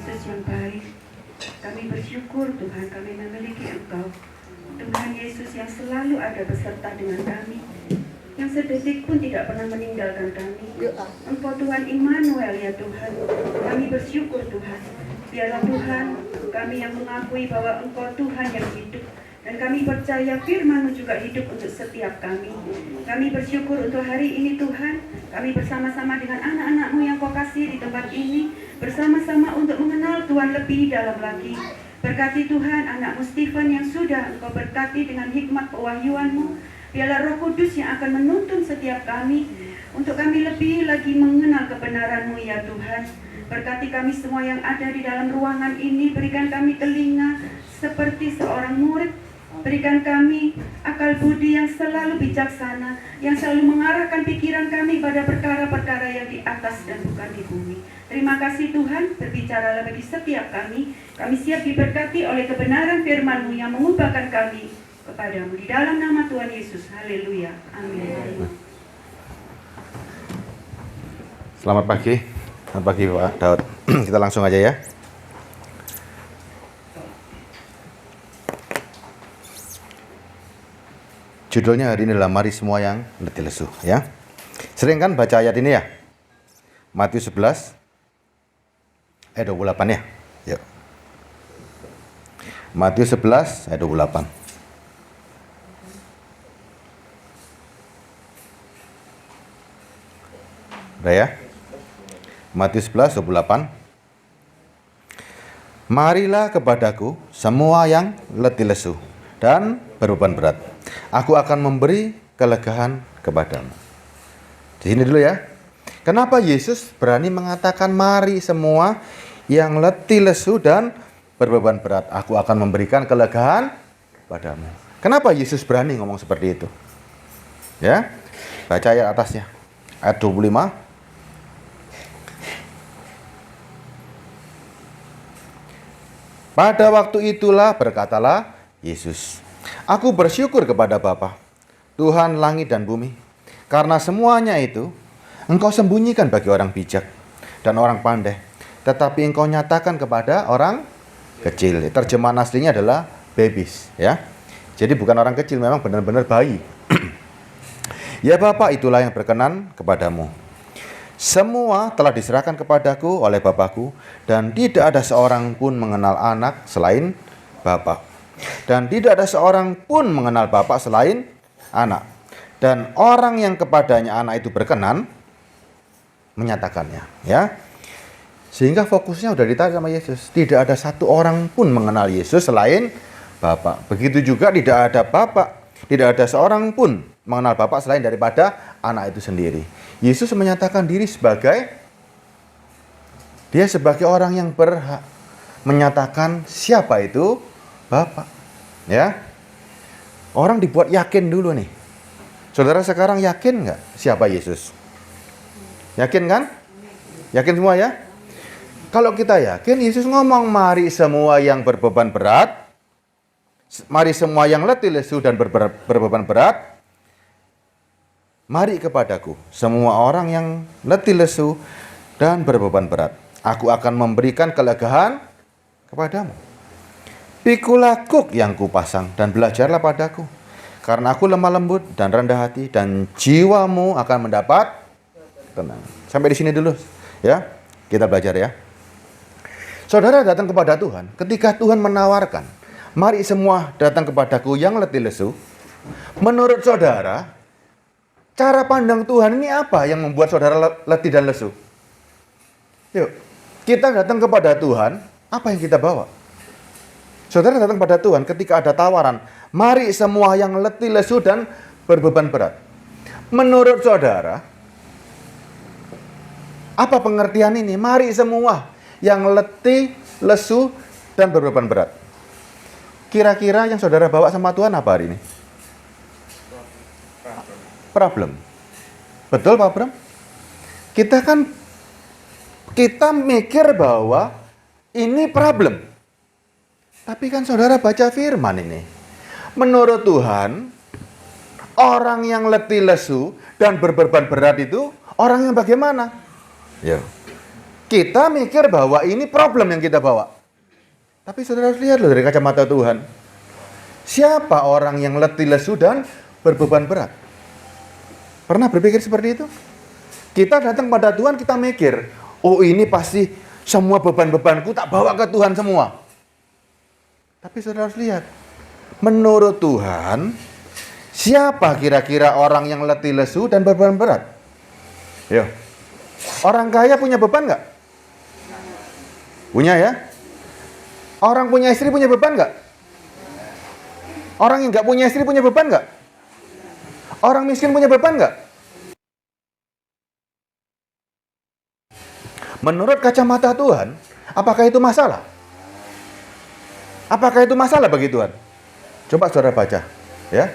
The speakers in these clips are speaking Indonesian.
Yesus yang baik. Kami bersyukur Tuhan kami memiliki Engkau, Tuhan Yesus yang selalu ada beserta dengan kami, yang sedetik pun tidak pernah meninggalkan kami. Engkau Tuhan Immanuel ya Tuhan. Kami bersyukur Tuhan. Biarlah Tuhan kami yang mengakui bahwa Engkau Tuhan yang hidup, dan kami percaya firman-Mu juga hidup untuk setiap kami. Kami bersyukur untuk hari ini Tuhan. Kami bersama-sama dengan anak-anak-Mu yang Kau kasih di tempat ini, bersama-sama untuk mengenal Tuhan lebih dalam lagi. Berkati Tuhan anak-Mu Stephen yang sudah Engkau berkati dengan hikmat pewahyuan-Mu. Biarlah Roh Kudus yang akan menuntun setiap kami, untuk kami lebih lagi mengenal kebenaran-Mu ya Tuhan. Berkati kami semua yang ada di dalam ruangan ini. Berikan kami telinga seperti seorang murid. Berikan kami akal budi yang selalu bijaksana, yang selalu mengarahkan pikiran kami pada perkara-perkara yang di atas dan bukan di bumi. Terima kasih Tuhan, berbicaralah bagi setiap kami. Kami siap diberkati oleh kebenaran firman-Mu yang mengubahkan kami kepadamu. Di dalam nama Tuhan Yesus, haleluya, amin. Selamat pagi. Selamat pagi Pak Daud. Kita langsung aja ya. Judulnya hari ini adalah Mari Semua Yang Letih Lesu ya. Sering kan baca ayat ini ya? Matius 11 ayat 28 ya. Yuk. Matius 11 ayat 28. Udah ya? Matius 11 28. Marilah kepadaku semua yang letih lesu dan berbeban berat. Aku akan memberi kelegaan kepadamu. Di sini dulu ya. Kenapa Yesus berani mengatakan mari semua yang letih lesu dan berbeban berat, aku akan memberikan kelegaan padamu. Kenapa Yesus berani ngomong seperti itu? Ya. Baca ayat atasnya. Ayat 25. Pada waktu itulah berkatalah Yesus, aku bersyukur kepada Bapa, Tuhan langit dan bumi, karena semuanya itu Engkau sembunyikan bagi orang bijak dan orang pandai, tetapi Engkau nyatakan kepada orang kecil. Terjemahan aslinya adalah babies, ya. Jadi bukan orang kecil, memang benar-benar bayi. Ya Bapa, itulah yang berkenan kepadamu. Semua telah diserahkan kepadaku oleh Bapakku, dan tidak ada seorang pun mengenal anak selain Bapa. Dan tidak ada seorang pun mengenal Bapa selain anak. Dan orang yang kepadanya anak itu berkenan menyatakannya, ya. Sehingga fokusnya udah ditarik sama Yesus. Tidak ada satu orang pun mengenal Yesus selain Bapa. Begitu juga tidak ada Bapa, tidak ada seorang pun mengenal Bapa selain daripada anak itu sendiri. Yesus menyatakan diri sebagai orang yang berhak menyatakan siapa itu Bapa. Ya. Orang dibuat yakin dulu nih. Saudara sekarang yakin nggak siapa Yesus? Yakin kan? Yakin semua ya? Kalau kita yakin, Yesus ngomong mari semua yang berbeban berat, mari semua yang letih lesu dan berbeban berat, mari kepadaku semua orang yang letih lesu dan berbeban berat. Aku akan memberikan kelegaan kepadamu. Pikulah kuk yang kupasang dan belajarlah padaku, karena aku lemah lembut dan rendah hati, dan jiwamu akan mendapat tenang. Sampai di sini dulu ya. Kita belajar ya. Saudara datang kepada Tuhan, ketika Tuhan menawarkan, mari semua datang kepadaku yang letih lesu. Menurut saudara, cara pandang Tuhan ini apa yang membuat saudara letih dan lesu? Yuk, kita datang kepada Tuhan, apa yang kita bawa? Saudara datang kepada Tuhan ketika ada tawaran, mari semua yang letih lesu dan berbeban berat. Menurut saudara, apa pengertian ini? Mari semua yang letih, lesu, dan berbeban berat. Kira-kira yang saudara bawa sama Tuhan apa hari ini? Problem. Betul Pak Bram? Kita mikir bahwa ini problem. Tapi kan saudara baca firman ini. Menurut Tuhan, orang yang letih lesu dan berbeban berat itu orang yang bagaimana? Ya. Kita mikir bahwa ini problem yang kita bawa. Tapi saudara harus lihat loh dari kacamata Tuhan. Siapa orang yang letih lesu dan berbeban berat? Pernah berpikir seperti itu? Kita datang pada Tuhan, kita mikir, oh ini pasti semua beban-bebanku tak bawa ke Tuhan semua. Tapi saudara harus lihat, menurut Tuhan, siapa kira-kira orang yang letih lesu dan beban berat? Yo. Orang kaya punya beban nggak? Punya ya? Orang punya istri punya beban nggak? Orang yang nggak punya istri punya beban nggak? Orang miskin punya beban nggak? Menurut kacamata Tuhan, apakah itu masalah? Apakah itu masalah bagi Tuhan? Coba saudara baca, ya.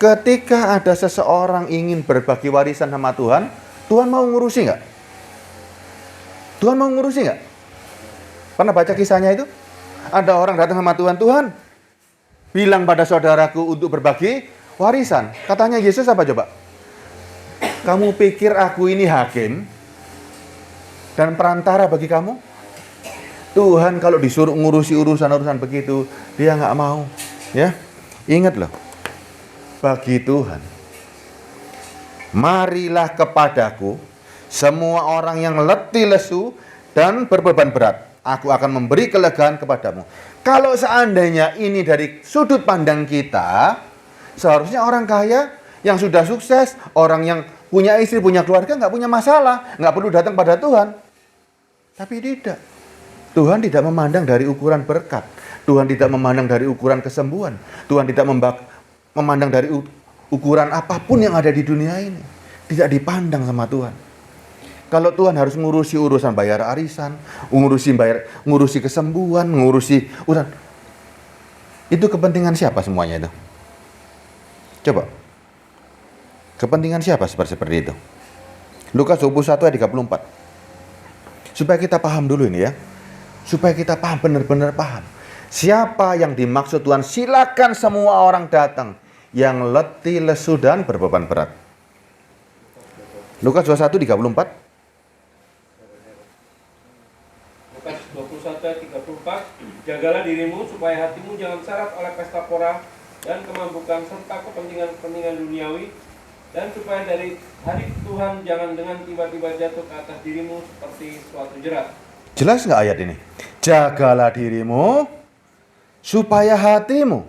Ketika ada seseorang ingin berbagi warisan sama Tuhan, Tuhan mau ngurusi nggak? Tuhan mau ngurusi nggak? Pernah baca kisahnya itu? Ada orang datang sama Tuhan, Tuhan, bilang pada saudaraku untuk berbagi warisan. Katanya Yesus apa coba? Kamu pikir aku ini hakim dan perantara bagi kamu? Tuhan kalau disuruh ngurusi urusan-urusan begitu, dia nggak mau. Ya, ingat loh, bagi Tuhan, marilah kepadaku semua orang yang letih lesu dan berbeban berat. Aku akan memberi kelegaan kepadamu. Kalau seandainya ini dari sudut pandang kita, seharusnya orang kaya yang sudah sukses, orang yang punya istri, punya keluarga, nggak punya masalah, nggak perlu datang pada Tuhan. Tapi tidak. Tuhan tidak memandang dari ukuran berkat. Tuhan tidak memandang dari ukuran kesembuhan. Tuhan tidak memandang dari ukuran apapun yang ada di dunia ini. Tidak dipandang sama Tuhan. Kalau Tuhan harus ngurusi urusan bayar arisan, ngurusi kesembuhan, ngurusi urusan, itu kepentingan siapa semuanya itu? Coba. Kepentingan siapa seperti itu? Lukas 21 ayat 34. Supaya kita paham dulu ini ya. Supaya kita paham, benar-benar paham. Siapa yang dimaksud Tuhan? Silakan semua orang datang yang letih, lesu dan berbeban berat. Lukas 21 34. Lukas 21 ayat 34. Jagalah dirimu supaya hatimu jangan syarat oleh pesta pora dan kemampukan serta kepentingan-kepentingan duniawi, dan supaya dari hari Tuhan jangan dengan tiba-tiba jatuh ke atas dirimu seperti suatu jerat. Jelas nggak ayat ini? Jagalah dirimu supaya hatimu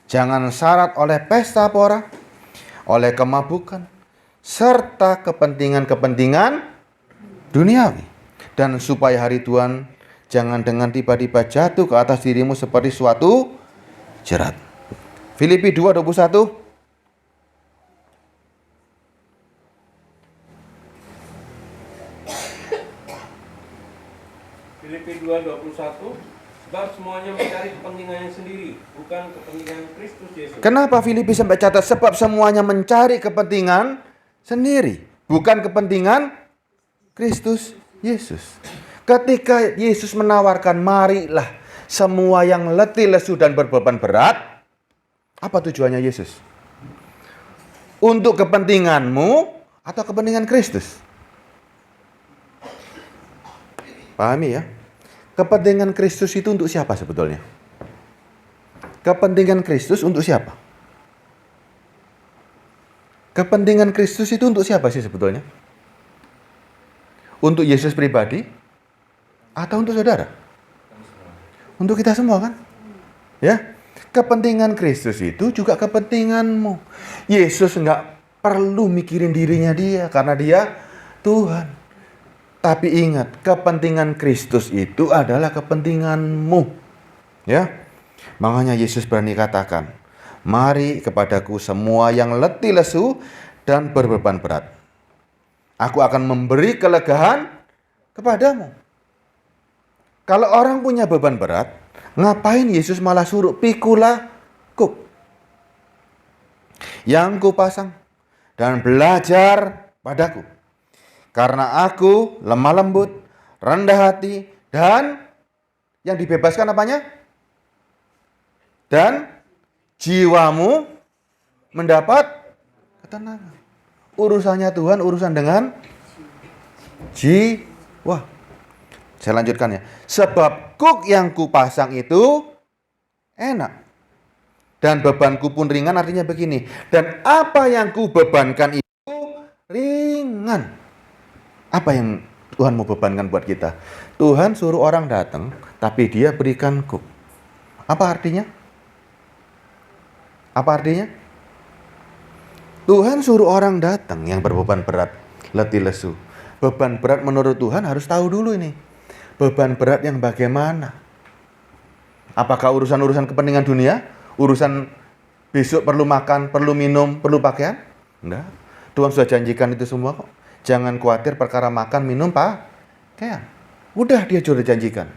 jangan syarat oleh pesta pora, oleh kemabukan, serta kepentingan-kepentingan duniawi. Dan supaya hari Tuhan jangan dengan tiba-tiba jatuh ke atas dirimu seperti suatu jerat. Filipi 2:21. Filipi 2:21. Sebab semuanya mencari kepentingannya sendiri, bukan kepentingan Kristus Yesus. Kenapa Filipi sampai catat sebab semuanya mencari kepentingan sendiri, bukan kepentingan Kristus Yesus. Ketika Yesus menawarkan, marilah semua yang letih, lesu dan berbeban berat, apa tujuannya Yesus? Untuk kepentinganmu atau kepentingan Kristus? Pahami ya? Kepentingan Kristus itu untuk siapa sebetulnya? Kepentingan Kristus untuk siapa? Kepentingan Kristus itu untuk siapa sih sebetulnya? Untuk Yesus pribadi? Atau untuk saudara? Untuk kita semua kan? Ya? Kepentingan Kristus itu juga kepentinganmu. Yesus nggak perlu mikirin dirinya dia karena dia Tuhan. Tapi ingat, kepentingan Kristus itu adalah kepentinganmu. Ya. Makanya Yesus berani katakan, mari kepadaku semua yang letih lesu dan berbeban berat. Aku akan memberi kelegaan kepadamu. Kalau orang punya beban berat, ngapain Yesus malah suruh pikulah kuk yang kupasang dan belajar padaku. Karena aku lemah lembut, rendah hati, dan yang dibebaskan apanya? Dan jiwamu mendapat ketenangan. Urusannya Tuhan urusan dengan jiwa. Saya lanjutkan ya. Sebab kuk yang kupasang itu enak. Dan bebanku pun ringan, artinya begini. Dan apa yang kubebankan itu ringan. Apa yang Tuhan mau bebankan buat kita? Tuhan suruh orang datang, tapi dia berikan kuk. Apa artinya? Apa artinya? Tuhan suruh orang datang yang berbeban berat, letih lesu. Beban berat menurut Tuhan harus tahu dulu ini. Beban berat yang bagaimana? Apakah urusan-urusan kepentingan dunia? Urusan besok perlu makan, perlu minum, perlu pakaian? Enggak. Tuhan sudah janjikan itu semua kok. Jangan khawatir perkara makan, minum, pakaian. Udah dia sudah janjikan.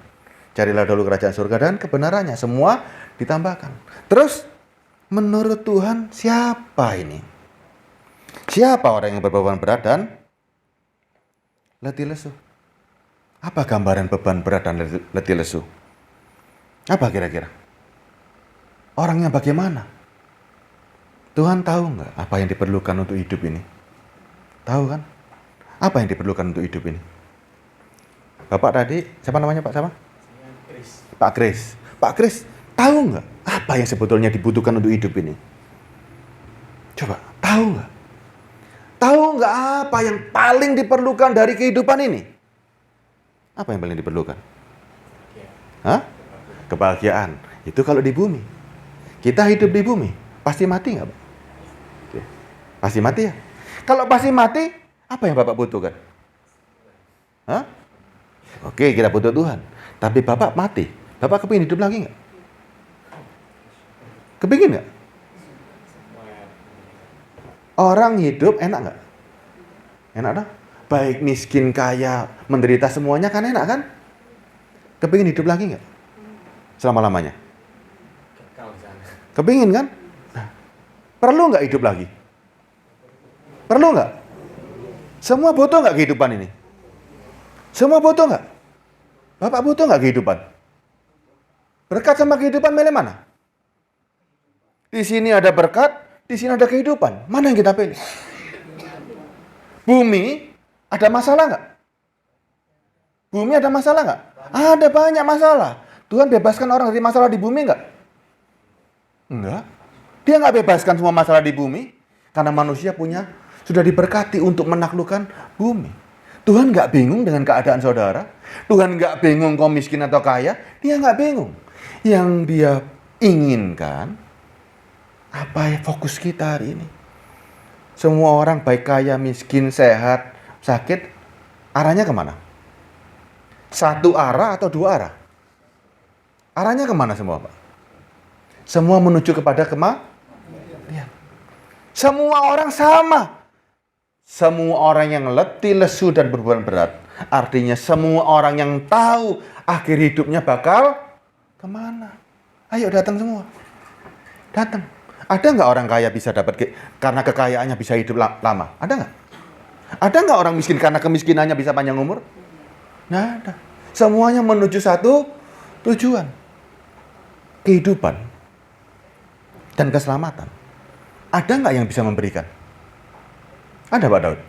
Carilah dulu kerajaan surga dan kebenarannya. Semua ditambahkan. Terus, menurut Tuhan siapa ini? Siapa orang yang berbeban berat dan letih lesu? Apa gambaran beban berat dan letih lesu? Apa kira-kira? Orangnya bagaimana? Tuhan tahu nggak apa yang diperlukan untuk hidup ini? Tahu kan? Apa yang diperlukan untuk hidup ini? Bapak tadi, siapa namanya Pak? Siapa? Pak Kris. Pak Kris, tahu nggak apa yang sebetulnya dibutuhkan untuk hidup ini? Coba, tahu nggak? Tahu nggak apa yang paling diperlukan dari kehidupan ini? Apa yang paling diperlukan? Hah? Kebahagiaan. Itu kalau di bumi. Kita hidup di bumi, pasti mati nggak, Pak? Pasti mati ya? Kalau pasti mati, apa yang Bapak butuhkan? Hah? Oke, kita butuh Tuhan. Tapi Bapak mati, Bapak kepingin hidup lagi nggak? Kepingin nggak? Orang hidup enak nggak? Enak dong? Baik miskin, kaya, menderita semuanya kan enak kan? Kepingin hidup lagi nggak? Selama-lamanya? Kepingin kan? Nah, perlu nggak hidup lagi? Perlu nggak? Semua butuh nggak kehidupan ini? Semua butuh nggak? Bapak butuh nggak kehidupan? Berkat sama kehidupan milih mana? Di sini ada berkat, di sini ada kehidupan. Mana yang kita pilih? Bumi ada masalah nggak? Bumi ada masalah nggak? Ada banyak masalah. Tuhan bebaskan orang dari masalah di bumi nggak? Enggak. Dia nggak bebaskan semua masalah di bumi. Karena manusia sudah diberkati untuk menaklukkan bumi. Tuhan nggak bingung dengan keadaan saudara. Tuhan nggak bingung kau miskin atau kaya. Dia nggak bingung. Yang dia inginkan, apa ya fokus kita hari ini? Semua orang baik kaya, miskin, sehat, sakit, arahnya kemana? Satu arah atau dua arah? Arahnya kemana semua, Pak? Semua menuju kepada kematian. Semua orang sama. Semua orang yang letih, lesu, dan berbeban berat. Artinya semua orang yang tahu akhir hidupnya bakal kemana. Ayo datang semua. Datang. Ada nggak orang kaya bisa dapat karena kekayaannya bisa hidup lama? Ada nggak? Ada nggak orang miskin karena kemiskinannya bisa panjang umur? Nggak ada. Semuanya menuju satu tujuan. Kehidupan dan keselamatan. Ada nggak yang bisa memberikan? Ada Pak Daud?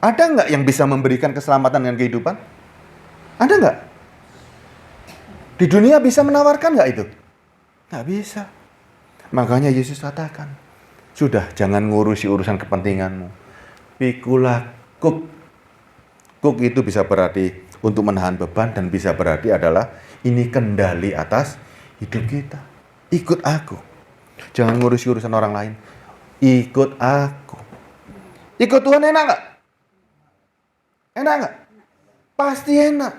Ada nggak yang bisa memberikan keselamatan dan kehidupan? Ada nggak? Di dunia bisa menawarkan nggak itu? Nggak bisa. Makanya Yesus katakan, sudah jangan ngurusi urusan kepentinganmu. Pikulah kuk. Kuk itu bisa berarti untuk menahan beban dan bisa berarti adalah ini kendali atas hidup kita. Ikut aku. Jangan ngurusi urusan orang lain. Ikut aku. Ikut Tuhan enak nggak? Enak nggak? Pasti enak.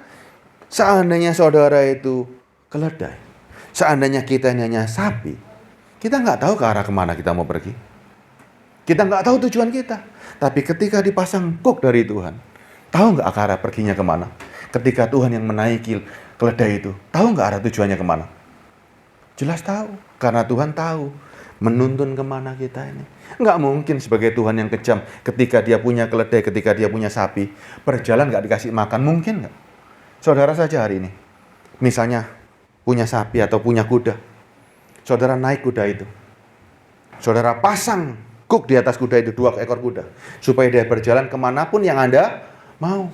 Seandainya saudara itu keledai. Seandainya kita ini hanya sapi. Kita nggak tahu ke arah kemana kita mau pergi. Kita nggak tahu tujuan kita. Tapi ketika dipasang kuk dari Tuhan. Tahu nggak arah perginya kemana? Ketika Tuhan yang menaiki keledai itu. Tahu nggak arah tujuannya kemana? Jelas tahu. Karena Tuhan tahu menuntun kemana kita ini. Nggak mungkin sebagai Tuhan yang kejam ketika dia punya keledai, ketika dia punya sapi, berjalan nggak dikasih makan. Mungkin nggak? Saudara saja hari ini. Misalnya punya sapi atau punya kuda. Saudara naik kuda itu. Saudara pasang kuk di atas kuda itu, 2 ekor kuda. Supaya dia berjalan kemanapun yang Anda mau.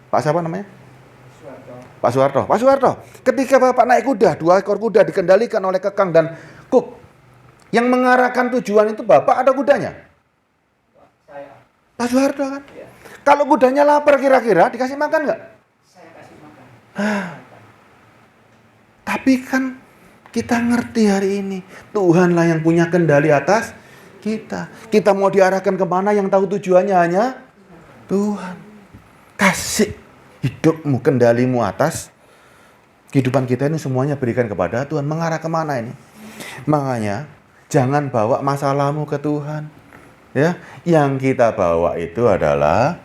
Pak siapa namanya? Pak Soeharto, ketika Bapak naik kuda, 2 ekor kuda dikendalikan oleh Kekang dan Kuk, yang mengarahkan tujuan itu Bapak atau kudanya? Saya. Pak Soeharto kan? Ya. Kalau kudanya lapar kira-kira dikasih makan nggak? Saya kasih makan. Tapi kan kita ngerti hari ini, Tuhanlah yang punya kendali atas kita. Kita mau diarahkan kemana, yang tahu tujuannya hanya Tuhan. Kasih hidupmu, kendalimu atas kehidupan kita ini, semuanya berikan kepada Tuhan. Mengarah kemana ini? Makanya jangan bawa masalahmu ke Tuhan. Ya, yang kita bawa itu adalah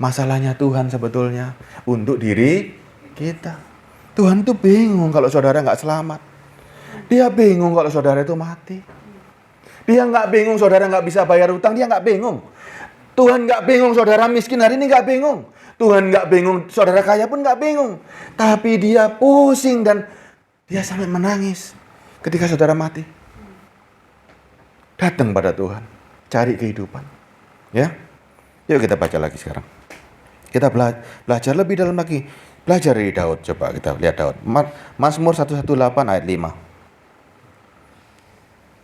masalahnya Tuhan sebetulnya untuk diri kita. Tuhan tuh bingung kalau saudara nggak selamat. Dia bingung kalau saudara itu mati. Dia nggak bingung saudara nggak bisa bayar utang. Dia nggak bingung. Tuhan nggak bingung saudara miskin hari ini, nggak bingung. Tuhan nggak bingung saudara kaya pun nggak bingung. Tapi dia pusing dan dia sampai menangis ketika saudara mati. Datang pada Tuhan, cari kehidupan. Ya, yuk kita baca lagi sekarang. Kita belajar lebih dalam lagi. Belajar dari Daud. Coba kita lihat Daud. Mazmur 118 ayat 5.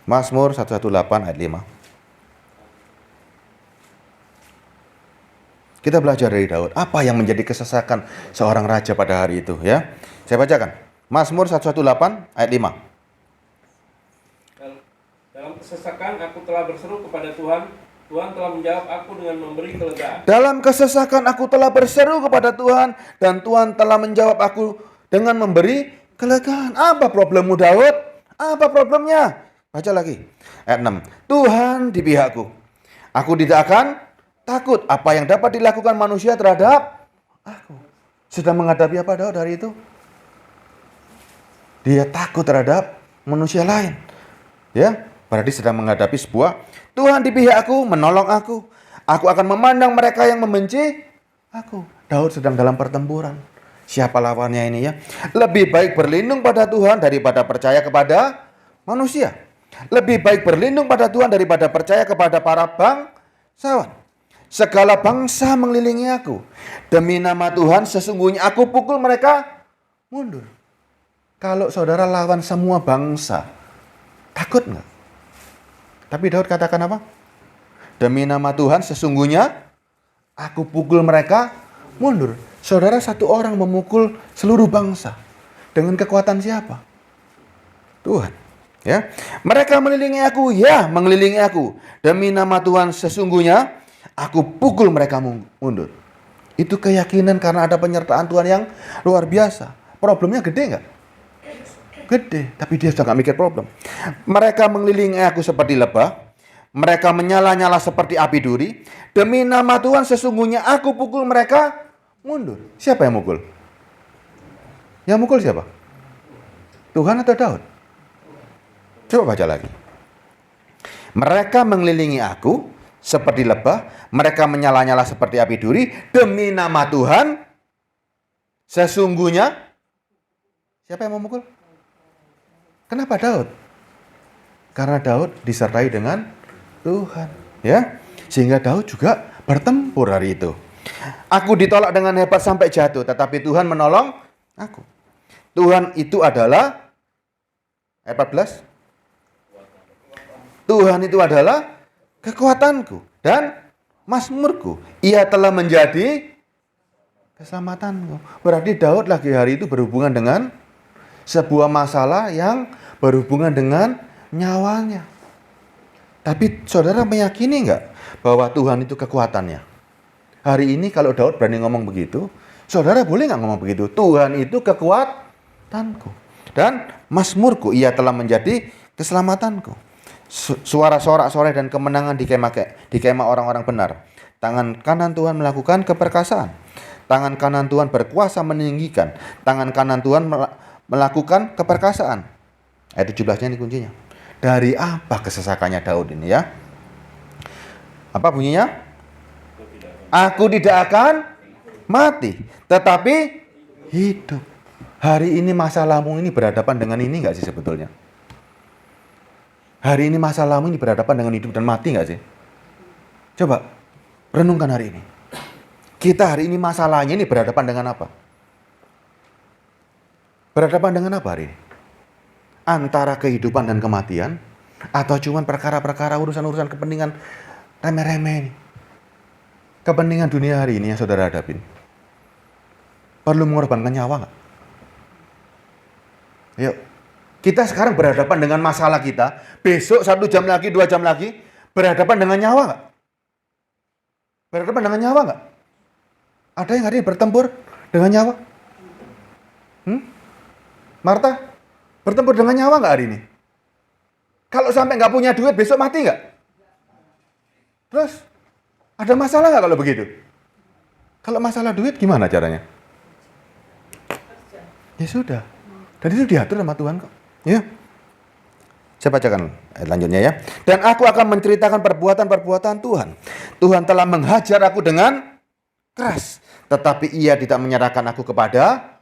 Mazmur 118 ayat 5. Kita belajar dari Daud. Apa yang menjadi kesesakan seorang raja pada hari itu, ya? Saya bacakan. Mazmur 118 ayat 5. Dalam kesesakan aku telah berseru kepada Tuhan. Tuhan telah menjawab aku dengan memberi kelegaan. Dalam kesesakan aku telah berseru kepada Tuhan, dan Tuhan telah menjawab aku dengan memberi kelegaan. Apa problemmu Daud? Apa problemnya? Baca lagi. Ayat 6. Tuhan di pihakku. Aku tidak akan takut. Apa yang dapat dilakukan manusia terhadap aku? Sudah menghadapi apa Daud hari itu? Dia takut terhadap manusia lain. Ya, berarti sedang menghadapi sebuah Tuhan di pihakku, menolong aku. Aku akan memandang mereka yang membenci aku. Daud sedang dalam pertempuran. Siapa lawannya ini ya? Lebih baik berlindung pada Tuhan daripada percaya kepada manusia. Lebih baik berlindung pada Tuhan daripada percaya kepada para bangsawan. Segala bangsa mengelilingi aku. Demi nama Tuhan sesungguhnya aku pukul mereka mundur. Kalau saudara lawan semua bangsa, takut nggak? Tapi Daud katakan apa? Demi nama Tuhan sesungguhnya aku pukul mereka mundur. Saudara, satu orang memukul seluruh bangsa. Dengan kekuatan siapa? Tuhan. Ya, mereka mengelilingi aku, ya mengelilingi aku. Demi nama Tuhan sesungguhnya aku pukul mereka mundur. Itu keyakinan karena ada penyertaan Tuhan yang luar biasa. Problemnya gede nggak? Gede, tapi dia sudah gak mikir problem. Mereka mengelilingi aku seperti lebah. Mereka menyala-nyala seperti api duri. Demi nama Tuhan sesungguhnya aku pukul mereka mundur. Siapa yang mukul? Yang mukul siapa? Tuhan atau Daud? Coba baca lagi. Mereka mengelilingi aku seperti lebah. Mereka menyala-nyala seperti api duri. Demi nama Tuhan sesungguhnya. Siapa yang memukul? Kenapa Daud? Karena Daud disertai dengan Tuhan, ya. Sehingga Daud juga bertempur hari itu. Aku ditolak dengan hebat sampai jatuh, tetapi Tuhan menolong aku. Tuhan itu adalah ayat 14. Tuhan itu adalah kekuatanku dan mazmurku. Ia telah menjadi keselamatanku. Berarti Daud lagi hari itu berhubungan dengan sebuah masalah yang berhubungan dengan nyawanya. Tapi saudara meyakini nggak bahwa Tuhan itu kekuatannya? Hari ini kalau Daud berani ngomong begitu, saudara boleh nggak ngomong begitu? Tuhan itu kekuatanku dan mazmurku, ia telah menjadi keselamatanku. Suara sorak-sorai dan kemenangan di kemah orang-orang benar. Tangan kanan Tuhan melakukan keperkasaan. Tangan kanan Tuhan berkuasa meninggikan. Tangan kanan Tuhan melakukan keperkasaan. Ayat 17-nya ini kuncinya. Dari apa kesesakannya Daud ini ya? Apa bunyinya? Aku tidak akan mati, tetapi hidup. Hari ini masalahmu ini berhadapan dengan ini nggak sih sebetulnya? Hari ini masalahmu ini berhadapan dengan hidup dan mati nggak sih? Coba renungkan hari ini. Kita hari ini masalahnya ini berhadapan dengan apa? Berhadapan dengan apa hari ini? Antara kehidupan dan kematian, atau cuman perkara-perkara urusan-urusan kepentingan remeh-remeh ini? Kepentingan dunia hari ini yang saudara hadapin. Perlu mengorbankan nyawa nggak? Yuk, kita sekarang berhadapan dengan masalah kita. Besok 1 jam lagi, 2 jam lagi, berhadapan dengan nyawa nggak? Berhadapan dengan nyawa nggak? Ada yang hari ini bertempur dengan nyawa? Marta, bertempur dengan nyawa nggak hari ini? Kalau sampai nggak punya duit, besok mati nggak? Terus, ada masalah nggak kalau begitu? Kalau masalah duit, gimana caranya? Ya sudah. Dan itu diatur sama Tuhan kok. Ya. Saya bacakan ayat lanjutnya ya. Dan aku akan menceritakan perbuatan-perbuatan Tuhan. Tuhan telah menghajar aku dengan keras. Tetapi ia tidak menyerahkan aku kepada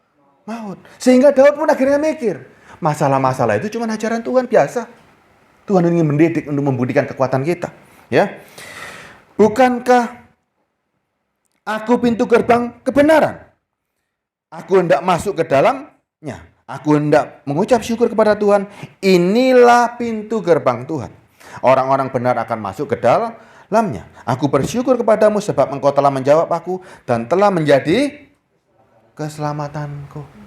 maut. Sehingga Daud pun akhirnya mikir. Masalah-masalah itu cuma hajaran Tuhan biasa. Tuhan ingin mendidik untuk membuktikan kekuatan kita. Ya. Bukankah aku pintu gerbang kebenaran? Aku hendak masuk ke dalamnya. Aku hendak mengucap syukur kepada Tuhan. Inilah pintu gerbang Tuhan. Orang-orang benar akan masuk ke dalamnya. Aku bersyukur kepadamu sebab engkau telah menjawab aku dan telah menjadi keselamatanku.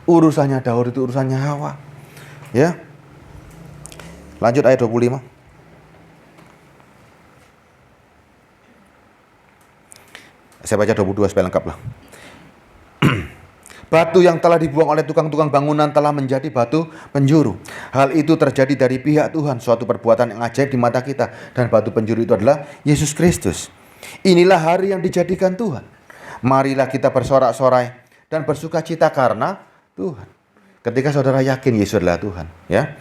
Urusannya Daud itu urusannya Hawa. Ya. Lanjut ayat 25. Saya baca 22 supaya lengkap lah. Batu yang telah dibuang oleh tukang-tukang bangunan telah menjadi batu penjuru. Hal itu terjadi dari pihak Tuhan, suatu perbuatan yang ajaib di mata kita. Dan batu penjuru itu adalah Yesus Kristus. Inilah hari yang dijadikan Tuhan. Marilah kita bersorak-sorai dan bersuka cita karena Tuhan. Ketika saudara yakin Yesus adalah Tuhan. Ya.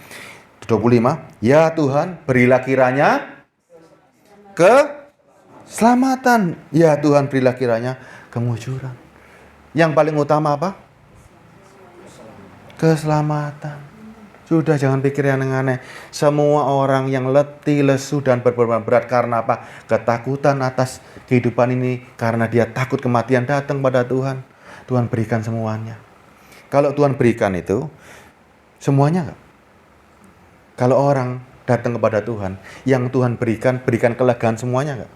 25. Ya Tuhan, berilah kiranya keselamatan. Ya Tuhan, berilah kiranya kemujuran. Yang paling utama apa? Keselamatan. Sudah, jangan pikir yang aneh-aneh. Semua orang yang letih, lesu, dan berbeban berat karena apa? Ketakutan atas kehidupan ini. Karena dia takut kematian datang pada Tuhan. Tuhan berikan semuanya. Kalau Tuhan berikan itu, semuanya enggak? Kalau orang datang kepada Tuhan, yang Tuhan berikan kelegaan semuanya enggak?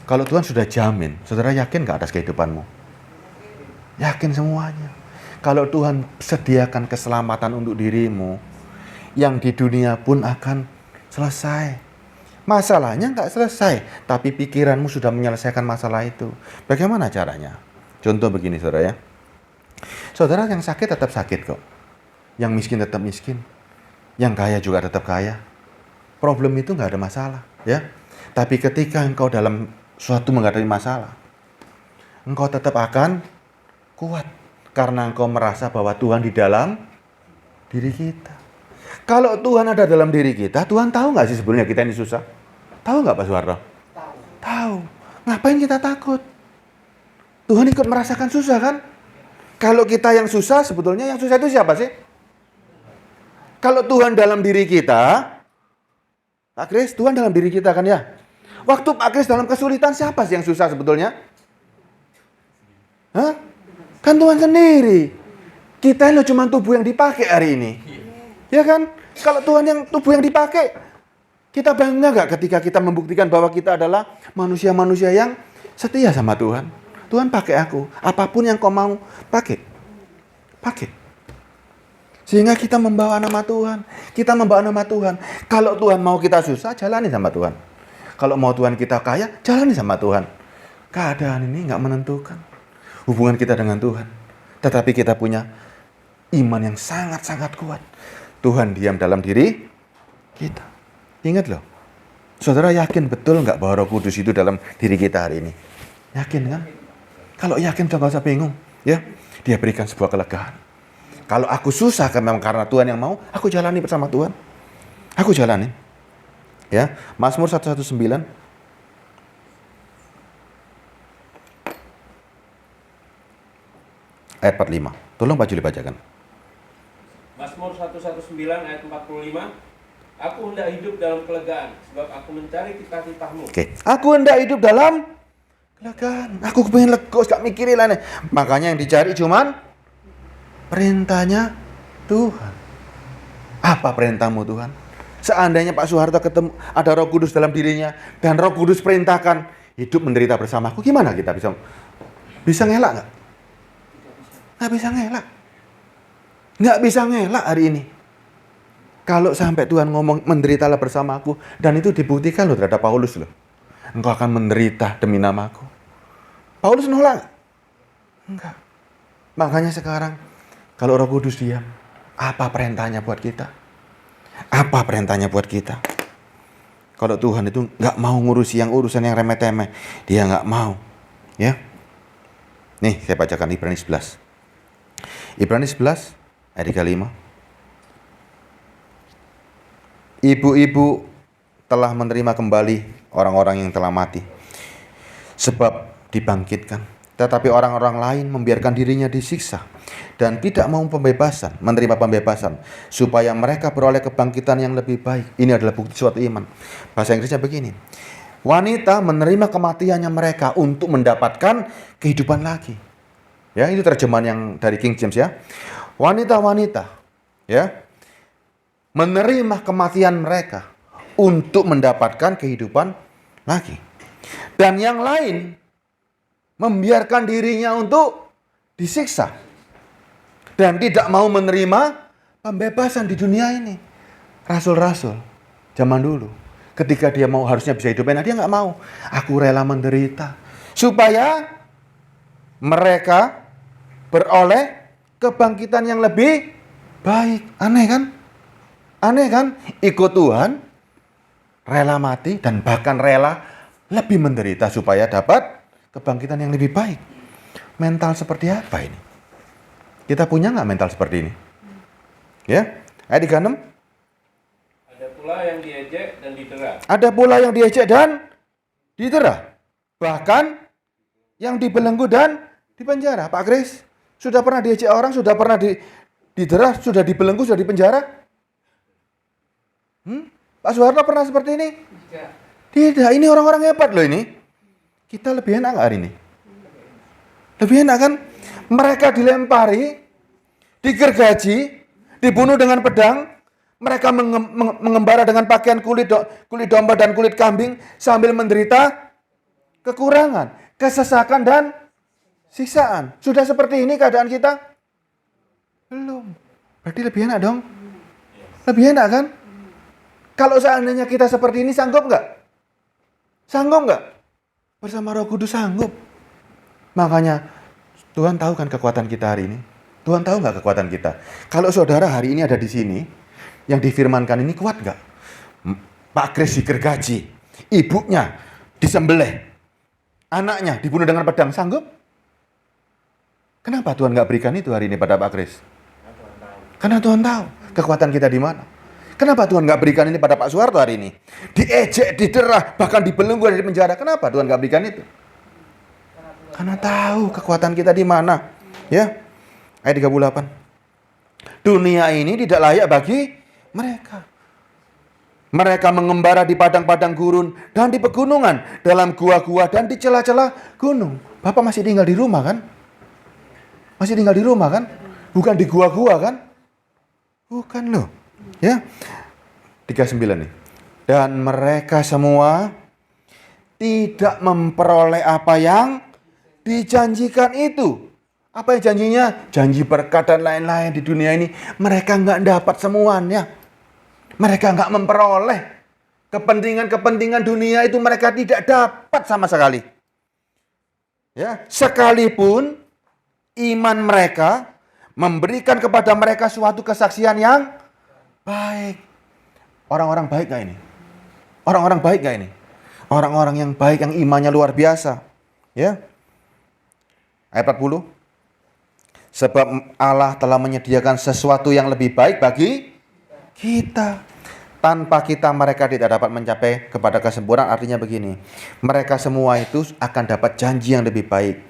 Kalau Tuhan sudah jamin, saudara yakin enggak atas kehidupanmu? Yakin semuanya. Kalau Tuhan sediakan keselamatan untuk dirimu, yang di dunia pun akan selesai. Masalahnya nggak selesai, tapi pikiranmu sudah menyelesaikan masalah itu. Bagaimana caranya? Contoh begini saudara ya. Saudara yang sakit tetap sakit kok. Yang miskin tetap miskin. Yang kaya juga tetap kaya. Problem itu nggak ada masalah. Ya. Tapi ketika engkau dalam suatu menghadapi masalah, engkau tetap akan kuat karena engkau merasa bahwa Tuhan di dalam diri kita. Kalau Tuhan ada dalam diri kita, Tuhan tahu nggak sih sebenarnya kita ini susah? Tahu nggak Pak Suwarno? Tahu. Ngapain kita takut? Tuhan ikut merasakan susah kan? Kalau kita yang susah, sebetulnya yang susah itu siapa sih? Kalau Tuhan dalam diri kita, Pak Kris, Tuhan dalam diri kita kan ya? Waktu Pak Kris dalam kesulitan, siapa sih yang susah sebetulnya? Hah? Kan Tuhan sendiri. Kita ini cuma tubuh yang dipakai hari ini. Ya kan? Kalau Tuhan yang tubuh yang dipakai, kita bangga gak ketika kita membuktikan bahwa kita adalah manusia-manusia yang setia sama Tuhan? Tuhan pakai aku. Apapun yang kau mau, pakai. Pakai. Sehingga kita membawa nama Tuhan. Kita membawa nama Tuhan. Kalau Tuhan mau kita susah, jalani sama Tuhan. Kalau mau Tuhan kita kaya, jalani sama Tuhan. Keadaan ini gak menentukan hubungan kita dengan Tuhan. Tetapi kita punya iman yang sangat-sangat kuat. Tuhan diam dalam diri kita. Ingat loh. Saudara yakin betul nggak bahwa Roh Kudus itu dalam diri kita hari ini? Yakin kan? Kalau yakin jangan usah bingung. Ya, Dia berikan sebuah kelegaan. Kalau aku susah kan memang karena Tuhan yang mau, aku jalani bersama Tuhan. Aku jalani. Ya, Mazmur 119. Ayat 45. Tolong Pak Juli bacakan. Mazmur 119 ayat 45. Aku hendak hidup dalam kelegaan, sebab aku mencari titah-titahmu. Oke. Aku hendak hidup dalam kelegaan. Aku pengen legos, gak mikirin lah nih. Makanya yang dicari cuman perintahnya Tuhan. Apa perintahmu Tuhan? Seandainya Pak Soeharto ketemu ada Roh Kudus dalam dirinya dan Roh Kudus perintahkan hidup menderita bersamaku, gimana kita bisa ngelak nggak? Nggak bisa ngelak. Nggak bisa ngelak hari ini. Kalau sampai Tuhan ngomong menderitalah bersamaku, dan itu dibuktikan loh terhadap Paulus loh. Engkau akan menderita demi namaku. Paulus nolak? Enggak. Makanya sekarang kalau Roh Kudus diam, apa perintahnya buat kita? Apa perintahnya buat kita? Kalau Tuhan itu nggak mau ngurusi urusan yang remeh-temeh, dia nggak mau, ya. Nih saya bacakan Ibrani 11. Ibrani 11 ayat 35. Ibu-ibu telah menerima kembali orang-orang yang telah mati, sebab dibangkitkan. Tetapi orang-orang lain membiarkan dirinya disiksa dan tidak mau menerima pembebasan, supaya mereka beroleh kebangkitan yang lebih baik. Ini adalah bukti suatu iman. Bahasa Inggrisnya begini: wanita menerima kematiannya mereka untuk mendapatkan kehidupan lagi. Ya, itu terjemahan yang dari King James ya. Wanita-wanita, ya, menerima kematian mereka untuk mendapatkan kehidupan lagi. Dan yang lain membiarkan dirinya untuk disiksa dan tidak mau menerima pembebasan di dunia ini. Rasul-rasul zaman dulu, ketika dia mau harusnya bisa hidup enak, dia nggak mau. Aku rela menderita supaya mereka beroleh kebangkitan yang lebih baik. Aneh kan? Aneh kan? Ikut Tuhan, rela mati, dan bahkan rela lebih menderita supaya dapat kebangkitan yang lebih baik. Mental seperti apa ini? Kita punya nggak mental seperti ini? Ya, ayat 36. Ada pula yang diejek dan didera. Ada pula yang diejek dan didera. Bahkan yang dibelenggu dan dipenjara. Pak Kris, sudah pernah diejek orang, sudah pernah didera, sudah dibelenggu, sudah dipenjara? Pak Soeharto pernah seperti ini? Tidak, ini orang-orang hebat loh ini. Kita lebih enak hari ini? Lebih enak kan? Mereka dilempari, digergaji, dibunuh dengan pedang. Mereka mengembara dengan pakaian kulit domba dan kulit kambing sambil menderita kekurangan, kesesakan dan siksaan. Sudah seperti ini keadaan kita? Belum. Berarti lebih enak dong? Lebih enak kan? Kalau seandainya kita seperti ini, sanggup nggak? Sanggup nggak? Bersama Roh Kudus sanggup. Makanya Tuhan tahu kan kekuatan kita hari ini. Tuhan tahu nggak kekuatan kita? Kalau saudara hari ini ada di sini, yang difirmankan ini kuat nggak? Pak Kris digergaji, ibunya disembelih, anaknya dibunuh dengan pedang, sanggup? Kenapa Tuhan nggak berikan itu hari ini pada Pak Kris? Karena Tuhan tahu kekuatan kita di mana. Kenapa Tuhan nggak berikan ini pada Pak Soeharto hari ini? Diejek, didera, bahkan dibelenggu dari penjara. Kenapa Tuhan nggak berikan itu? Karena tahu kekuatan kita di mana. Ya, ayat 38. Dunia ini tidak layak bagi mereka. Mereka mengembara di padang-padang gurun dan di pegunungan, dalam gua-gua dan di celah-celah gunung. Bapak masih tinggal di rumah kan? Masih tinggal di rumah kan? Bukan di gua-gua kan? Bukan loh. Ya, 39 nih. Dan mereka semua tidak memperoleh apa yang dijanjikan itu. Apa yang janjinya? Janji berkat dan lain-lain di dunia ini. Mereka nggak dapat semuanya. Mereka nggak memperoleh. Kepentingan-kepentingan dunia itu mereka tidak dapat sama sekali. Ya, sekalipun iman mereka memberikan kepada mereka suatu kesaksian yang baik. Orang-orang baik gak ini? Orang-orang baik gak ini? Orang-orang yang baik, yang imannya luar biasa. Ya. Ayat 40. Sebab Allah telah menyediakan sesuatu yang lebih baik bagi kita. Tanpa kita mereka tidak dapat mencapai kepada kesempurnaan. Artinya begini. Mereka semua itu akan dapat janji yang lebih baik.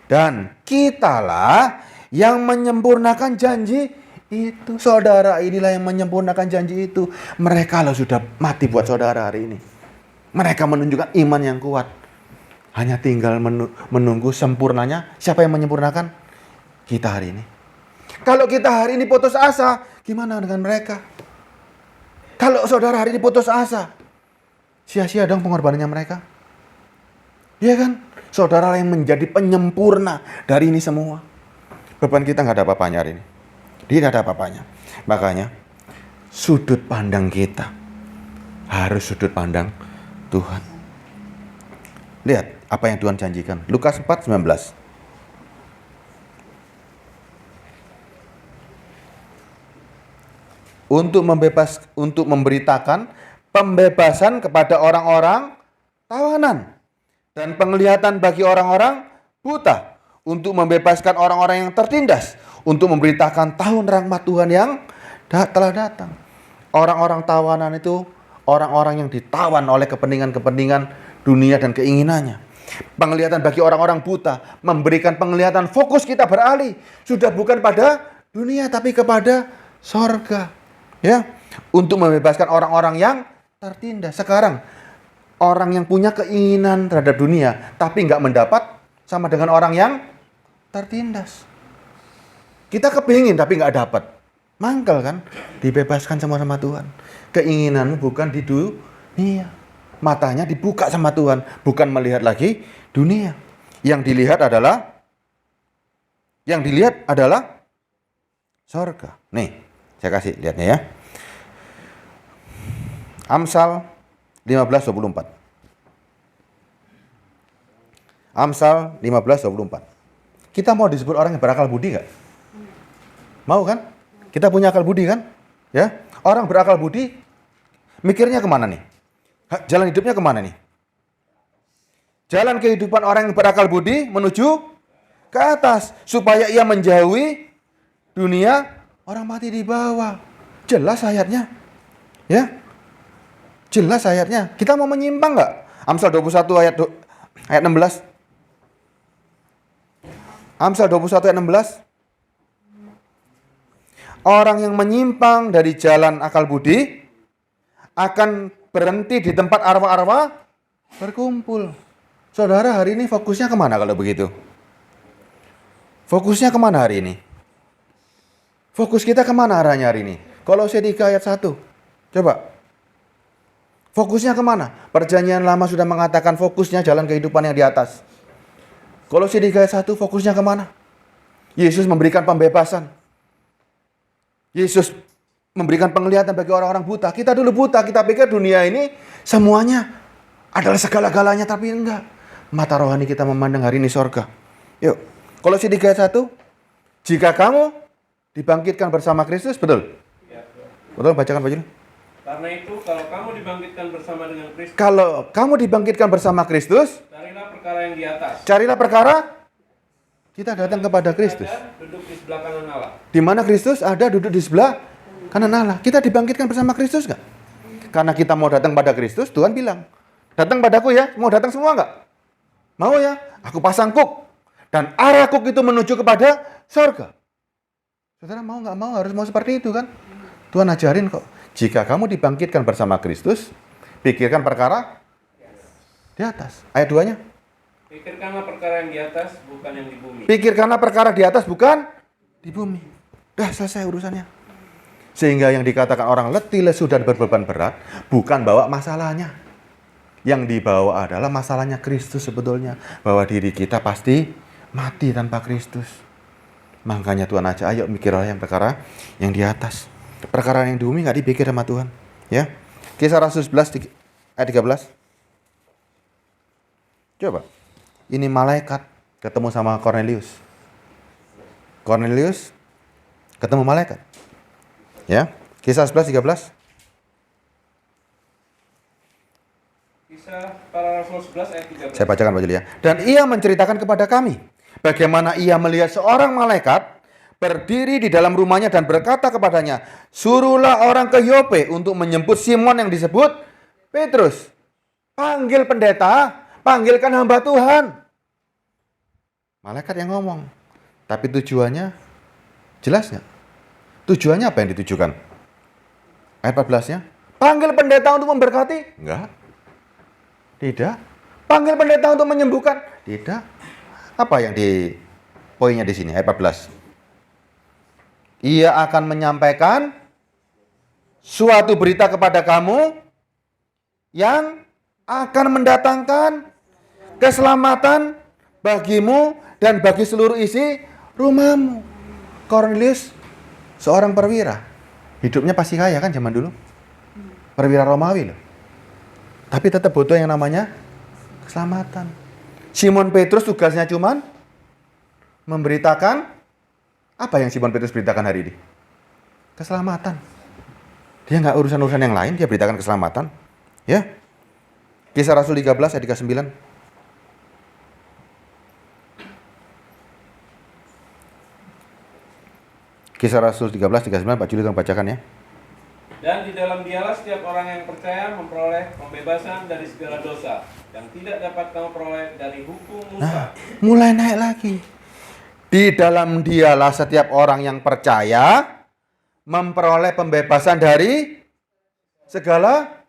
Dan kitalah yang menyempurnakan janji itu. Saudara inilah yang menyempurnakan janji itu. Mereka loh sudah mati buat saudara hari ini. Mereka menunjukkan iman yang kuat. Hanya tinggal menunggu sempurnanya. Siapa yang menyempurnakan? Kita hari ini. Kalau kita hari ini putus asa, gimana dengan mereka? Kalau saudara hari ini putus asa, sia-sia dong pengorbanannya mereka. Iya kan? Saudara yang menjadi penyempurna dari ini semua. Beban kita nggak ada apa-apanya hari ini. Tidak ada apa-apanya. Makanya, sudut pandang kita harus sudut pandang Tuhan. Lihat apa yang Tuhan janjikan. Lukas 4:19. Untuk memberitakan pembebasan kepada orang-orang tawanan dan penglihatan bagi orang-orang buta, untuk membebaskan orang-orang yang tertindas, untuk memberitakan tahun rahmat Tuhan yang telah datang. Orang-orang tawanan itu orang-orang yang ditawan oleh kepentingan-kepentingan dunia dan keinginannya. Penglihatan bagi orang-orang buta, memberikan penglihatan, fokus kita beralih sudah bukan pada dunia tapi kepada sorga. Ya, untuk membebaskan orang-orang yang tertindas. Sekarang orang yang punya keinginan terhadap dunia tapi nggak mendapat, sama dengan orang yang tertindas. Kita kepingin tapi nggak dapat, mangkel kan? Dibebaskan sama Tuhan. Keinginanmu bukan di dunia, matanya dibuka sama Tuhan, bukan melihat lagi dunia. Yang dilihat adalah sorga. Nih, saya kasih lihatnya ya. Amsal 15:24. Amsal 15:24. Kita mau disebut orang yang berakal budi gak? Mau kan? Kita punya akal budi kan? Ya, orang berakal budi mikirnya kemana nih? Jalan hidupnya kemana nih? Jalan kehidupan orang yang berakal budi menuju ke atas, supaya ia menjauhi dunia orang mati di bawah. Jelas ayatnya. Ya, jelas ayatnya. Kita mau menyimpang nggak? Amsal 21 ayat 16. Amsal 21 ayat 16. Orang yang menyimpang dari jalan akal budi akan berhenti di tempat arwah-arwah berkumpul. Saudara, hari ini fokusnya kemana kalau begitu? Fokusnya kemana hari ini? Fokus kita kemana arahnya hari ini? Kolose 3 ayat 1. Coba. Fokusnya kemana? Perjanjian lama sudah mengatakan fokusnya jalan kehidupan yang di atas. Kolose 3 ayat 1 fokusnya kemana? Yesus memberikan pembebasan. Yesus memberikan penglihatan bagi orang-orang buta. Kita dulu buta, kita pikir dunia ini semuanya adalah segala-galanya, tapi enggak. Mata rohani kita memandang hari ini sorga. Yuk, Kolose 3 ayat 1. Jika kamu dibangkitkan bersama Kristus, betul? Ya. Betul, bacakan Pak Jul. Karena itu kalau kamu dibangkitkan bersama dengan Kristus, Kalau kamu dibangkitkan bersama Kristus, carilah perkara yang di atas. carilah perkara, kita datang kepada Kristus. Ada, duduk di sebelah kanan Allah. Di mana Kristus ada duduk di sebelah kanan Allah. Kita dibangkitkan bersama Kristus nggak? Karena kita mau datang pada Kristus, Tuhan bilang, datang padaku ya, mau datang semua nggak? Mau ya? Aku pasang kuk. Dan arah kuk itu menuju kepada surga. Saudara mau nggak mau harus mau seperti itu kan? Tuhan ajarin kok. Jika kamu dibangkitkan bersama Kristus, pikirkan perkara di atas. Ayat 2-nya. Pikirkanlah perkara yang di atas, bukan yang di bumi. Pikirkanlah perkara di atas, bukan di bumi. Dah selesai urusannya. Sehingga yang dikatakan orang letih, lesu, dan berbeban berat, bukan bawa masalahnya. Yang dibawa adalah masalahnya Kristus sebetulnya. Bahwa diri kita pasti mati tanpa Kristus. Makanya Tuhan aja, ayo mikirlah yang perkara yang di atas. Perkara yang di bumi nggak dipikir sama Tuhan. Ya, Kisah Rasul 11 ayat 13. Coba. Ini malaikat ketemu sama Cornelius. Cornelius ketemu malaikat. Ya, Kisah 11 13. Kisah para Rasul 11 ayat 13. Saya bacakan Pak Juli ya. Dan ia menceritakan kepada kami bagaimana ia melihat seorang malaikat berdiri di dalam rumahnya dan berkata kepadanya, suruhlah orang ke Yope untuk menjemput Simon yang disebut Petrus. Panggil pendeta, panggilkan hamba Tuhan. Malaikat yang ngomong. Tapi tujuannya jelas nggak? Tujuannya apa yang ditujukan? Ayat 14-nya. Panggil pendeta untuk memberkati? Enggak. Tidak. Panggil pendeta untuk menyembuhkan? Tidak. Apa yang di poinnya di sini? Ayat 14. Ia akan menyampaikan suatu berita kepada kamu yang akan mendatangkan keselamatan bagimu dan bagi seluruh isi rumahmu. Cornelius seorang perwira. Hidupnya pasti kaya kan zaman dulu. Perwira Romawi loh. Tapi tetap butuh yang namanya keselamatan. Simon Petrus tugasnya cuman memberitakan apa yang Simon Petrus beritakan hari ini? Keselamatan. Dia nggak urusan-urusan yang lain, dia beritakan keselamatan. Ya. Kisah Rasul 13 ayat 39. Kisah Rasul 13:39, Pak Juli tolong bacakan ya. Dan di dalam dialah setiap orang yang percaya memperoleh pembebasan dari segala dosa yang tidak dapat kamu peroleh dari hukum Musa. Nah, mulai naik lagi. Di dalam dialah setiap orang yang percaya memperoleh pembebasan dari segala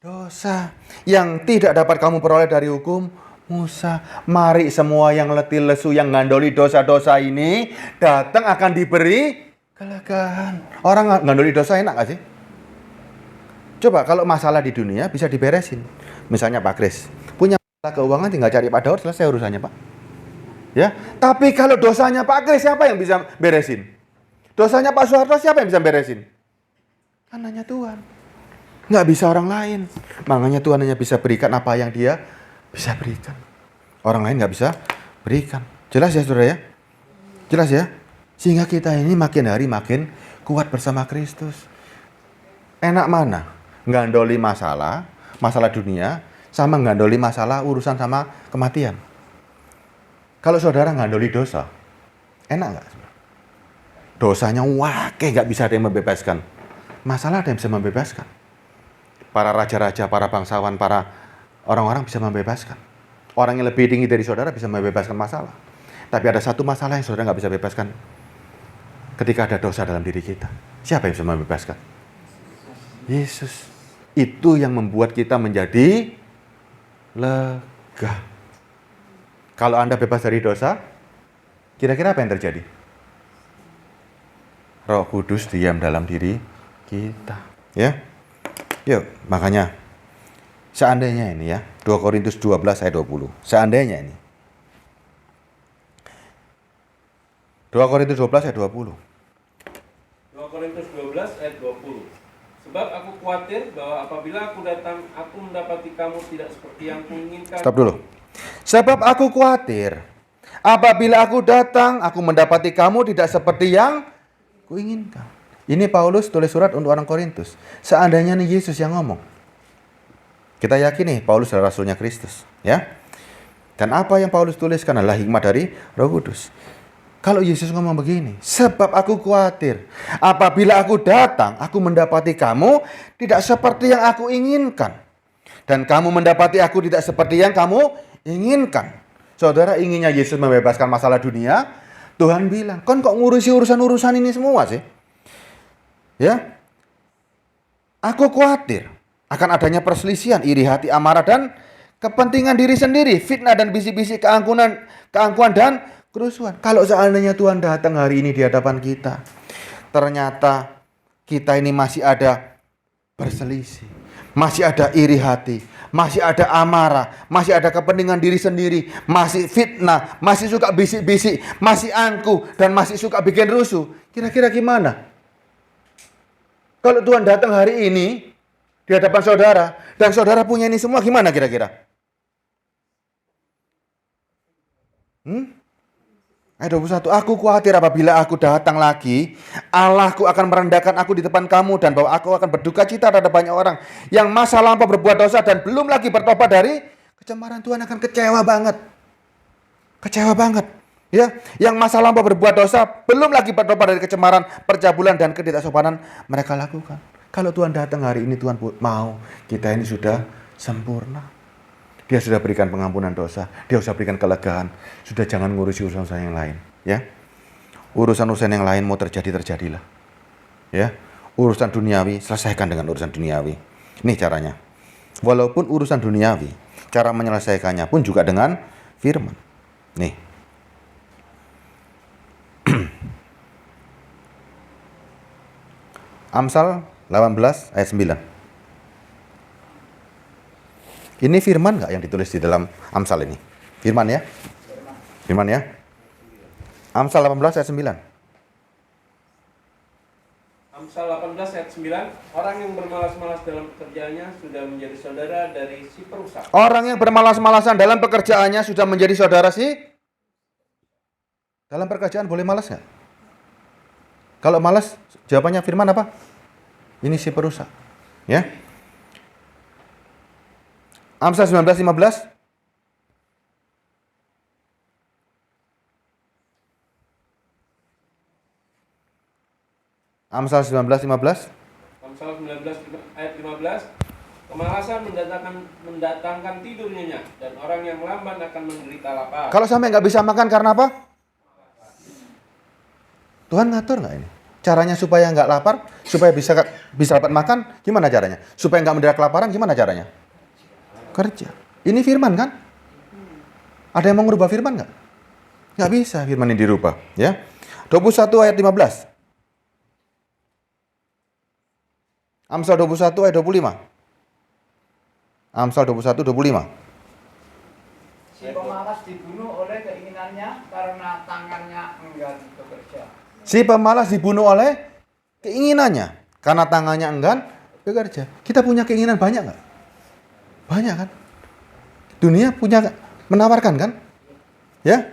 dosa yang tidak dapat kamu peroleh dari hukum Musa. Mari semua yang letih lesu, yang ngandoli dosa-dosa ini datang akan diberi kelegaan. Orang ngandoli dosa enak gak sih? Coba kalau masalah di dunia bisa diberesin. Misalnya Pak Kris punya masalah keuangan, tinggal cari Pak Daud, selesai urusannya Pak. Ya, tapi kalau dosanya Pak Kris, siapa yang bisa beresin? Dosanya Pak Soeharto, siapa yang bisa beresin? Kan hanya Tuhan. Nggak bisa orang lain. Makanya Tuhan hanya bisa berikan apa yang dia bisa berikan. Orang lain nggak bisa berikan. Jelas ya saudara ya? Jelas ya? Sehingga kita ini makin hari makin kuat bersama Kristus. Enak mana? Ngandoli masalah dunia, sama ngandoli masalah urusan sama kematian. Kalau saudara ngandoli dosa, enak nggak? Dosanya wakeh, nggak bisa ada yang membebaskan. Masalah ada yang bisa membebaskan. Para raja-raja, para bangsawan, para orang-orang bisa membebaskan. Orang yang lebih tinggi dari saudara bisa membebaskan masalah. Tapi ada satu masalah yang saudara nggak bisa bebaskan. Ketika ada dosa dalam diri kita, siapa yang bisa membebaskan? Yesus. Itu yang membuat kita menjadi lega. Kalau Anda bebas dari dosa, kira-kira apa yang terjadi? Roh Kudus diam dalam diri kita. Ya. Yuk, makanya seandainya ini ya, 2 Korintus 12 ayat 20. Seandainya ini. 2 Korintus 12 ayat 20. 2 Korintus 12 ayat 20. Sebab aku khawatir bahwa apabila aku datang, aku mendapati kamu tidak seperti yang kuinginkan. Stop dulu. Sebab aku khawatir apabila aku datang, aku mendapati kamu tidak seperti yang kuinginkan. Ini Paulus tulis surat untuk orang Korintus. Seandainya nih Yesus yang ngomong. Kita yakin nih Paulus adalah rasulnya Kristus, ya. Dan apa yang Paulus tuliskan adalah hikmat dari Roh Kudus. Kalau Yesus ngomong begini, sebab aku khawatir apabila aku datang, aku mendapati kamu tidak seperti yang aku inginkan. Dan kamu mendapati aku tidak seperti yang kamu inginkan. Saudara, inginnya Yesus membebaskan masalah dunia, Tuhan bilang, kon kok ngurusi urusan-urusan ini semua sih? Ya, aku khawatir akan adanya perselisihan, iri hati, amarah, dan kepentingan diri sendiri, fitnah dan bisik-bisik, keangkuhan dan kerusuhan. Kalau seandainya Tuhan datang hari ini di hadapan kita, ternyata kita ini masih ada berselisih, masih ada iri hati, masih ada amarah, masih ada kepentingan diri sendiri, masih fitnah, masih suka bisik-bisik, masih angkuh, dan masih suka bikin rusuh. Kira-kira gimana? Kalau Tuhan datang hari ini di hadapan saudara, dan saudara punya ini semua, gimana kira-kira? Ayat 21, aku khawatir apabila aku datang lagi, Allahku akan merendahkan aku di depan kamu, dan bahwa aku akan berduka cita terhadap banyak orang yang masa lampau berbuat dosa dan belum lagi bertobat dari kecemaran. Tuhan akan kecewa banget. Kecewa banget. Ya, yang masa lampau berbuat dosa belum lagi bertobat dari kecemaran, percabulan, dan ketidaksopanan mereka lakukan. Kalau Tuhan datang hari ini, Tuhan mau kita ini sudah sempurna. Dia sudah berikan pengampunan dosa, dia sudah berikan kelegaan, sudah jangan ngurusi urusan-urusan yang lain. Ya, urusan-urusan yang lain mau terjadilah. Ya, urusan duniawi selesaikan dengan urusan duniawi. Ini caranya. Walaupun urusan duniawi, cara menyelesaikannya pun juga dengan firman. Nih. Amsal 18 ayat 9. Ini firman nggak yang ditulis di dalam Amsal ini? Firman ya? Firman ya? Amsal 18 ayat 9. Amsal 18 ayat 9, orang yang bermalas-malas dalam pekerjaannya sudah menjadi saudara dari si perusak. Orang yang bermalas-malasan dalam pekerjaannya sudah menjadi saudara si. Dalam pekerjaan boleh malas nggak? Kalau malas, jawabannya firman apa? Ini si perusak. Ya. Amsal 19:15. Amsal 19:15. Amsal 19 ayat 15, kemalasan mendatangkan tidur nyenyak, dan orang yang lamban akan menderita lapar. Kalau sampai nggak bisa makan karena apa? Tuhan ngatur nggak ini? Caranya supaya nggak lapar, supaya bisa dapat makan, gimana caranya? Supaya nggak menderita kelaparan, gimana caranya? Kerja. Ini firman kan? Ada yang mau merubah firman nggak? Nggak bisa firman ini dirubah. Ya. 21 ayat 15. Amsal 21 ayat 25. Amsal 21, 25. Si pemalas dibunuh oleh keinginannya karena tangannya enggan bekerja. Si pemalas dibunuh oleh keinginannya karena tangannya enggan bekerja. Kita punya keinginan banyak nggak? Banyak kan? Dunia punya menawarkan kan? Ya?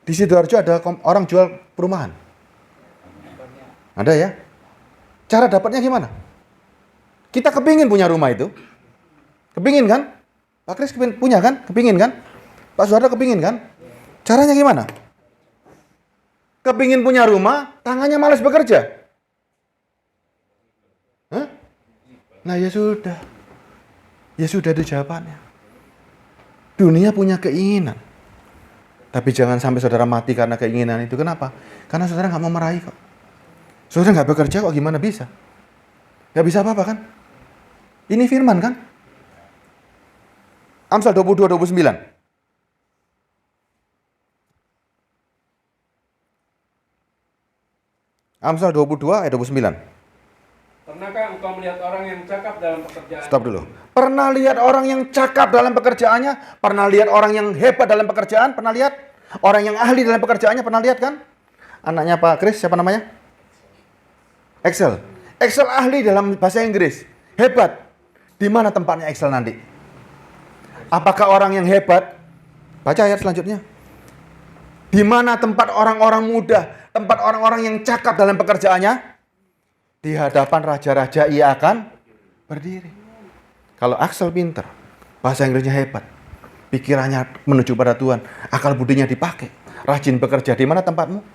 Di Sidoarjo ada orang jual perumahan. Ada ya? Cara dapatnya gimana? Kita kepingin punya rumah itu. Kepingin kan? Pak Kris punya kan? Kepingin kan? Pak Suharto kepingin kan? Caranya gimana? Kepingin punya rumah, tangannya malas bekerja. Hah? Nah ya sudah. Ya sudah itu jawabannya. Dunia punya keinginan. Tapi jangan sampai saudara mati karena keinginan itu. Kenapa? Karena saudara nggak mau meraih kok. Saudara nggak bekerja kok gimana bisa? Nggak bisa apa-apa kan? Ini firman kan? Amsal 22, 29. Amsal 22 ayat 29. Pernahkah engkau melihat orang yang cakap dalam pekerjaan? Stop dulu. Pernah lihat orang yang cakap dalam pekerjaannya? Pernah lihat orang yang hebat dalam pekerjaan? Pernah lihat? Orang yang ahli dalam pekerjaannya? Pernah lihat kan? Anaknya Pak Kris, siapa namanya? Excel. Excel ahli dalam bahasa Inggris. Hebat. Di mana tempatnya Excel nanti? Apakah orang yang hebat? Baca ayat selanjutnya. Di mana tempat orang-orang muda, tempat orang-orang yang cakap dalam pekerjaannya? Di hadapan raja-raja ia akan berdiri. Kalau Axel pinter, bahasa Inggrisnya hebat, pikirannya menuju pada Tuhan, akal budinya dipakai, rajin bekerja, di mana tempatmu?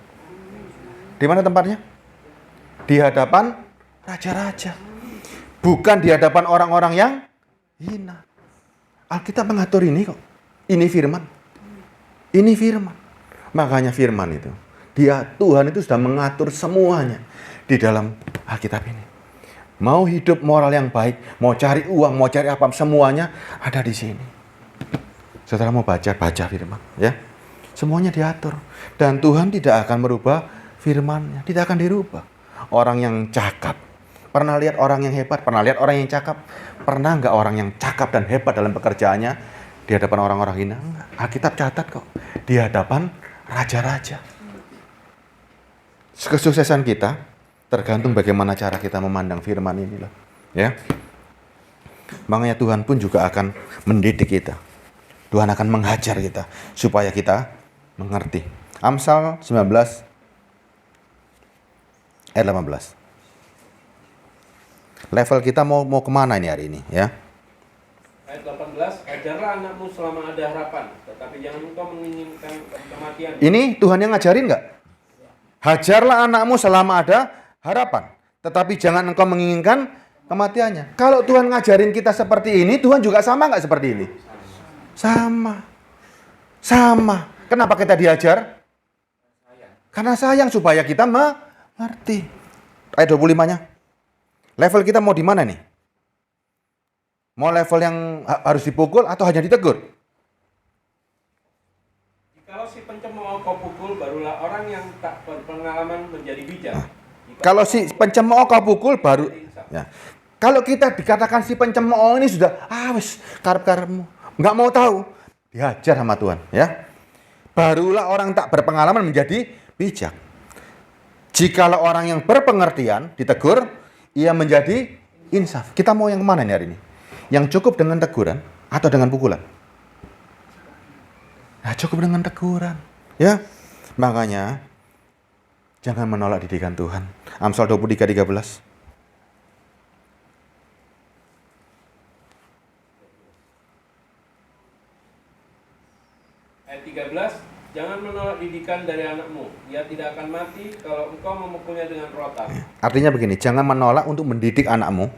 Di mana tempatnya? Di hadapan raja-raja. Bukan di hadapan orang-orang yang hina. Alkitab mengatur ini kok. Ini firman. Ini firman. Makanya firman itu. Tuhan itu sudah mengatur semuanya di dalam Alkitab ini. Mau hidup moral yang baik, mau cari uang, mau cari apa, semuanya ada di sini. Saudara mau baca firman, ya. Semuanya diatur. Dan Tuhan tidak akan merubah firman-Nya, tidak akan dirubah. Orang yang cakap, pernah lihat orang yang hebat, pernah lihat orang yang cakap, pernah nggak orang yang cakap dan hebat dalam pekerjaannya di hadapan orang-orang hina? Enggak. Alkitab catat kok, di hadapan raja-raja. Kesuksesan kita tergantung bagaimana cara kita memandang firman ini loh, ya. Makanya Tuhan pun juga akan mendidik kita. Tuhan akan menghajar kita supaya kita mengerti. Amsal 19 ayat 18. Level kita mau kemana ini hari ini, ya? Ayat 18, ajarlah anakmu selama ada harapan, tetapi jangan engkau menginginkan kematian. Ini Tuhan yang ngajarin nggak? Hajarlah anakmu selama ada harapan, tetapi jangan engkau menginginkan kematiannya. Kalau Tuhan ngajarin kita seperti ini, Tuhan juga sama nggak seperti ini? Sama. Kenapa kita diajar? Karena sayang supaya kita mengerti. Ayat 25-nya. Level kita mau di mana nih? Mau level yang harus dipukul atau hanya ditegur? Jikalau si pencemooh kau pukul, barulah orang yang tak berpengalaman menjadi bijak. Kalau si pencemooh kau pukul baru ya. Kalau kita dikatakan si pencemooh ini sudah wis karep-karepmu, nggak mau tahu, dihajar sama Tuhan ya. Barulah orang tak berpengalaman menjadi bijak. Jikalau orang yang berpengertian ditegur, ia menjadi insaf. Kita mau yang kemana nih hari ini? Yang cukup dengan teguran atau dengan pukulan? Nah, cukup dengan teguran ya. Makanya jangan menolak didikan Tuhan. Amsal 23:13. Ayat 13, jangan menolak didikan dari anakmu. Ia tidak akan mati kalau engkau memukulnya dengan rotan. Artinya begini, jangan menolak untuk mendidik anakmu.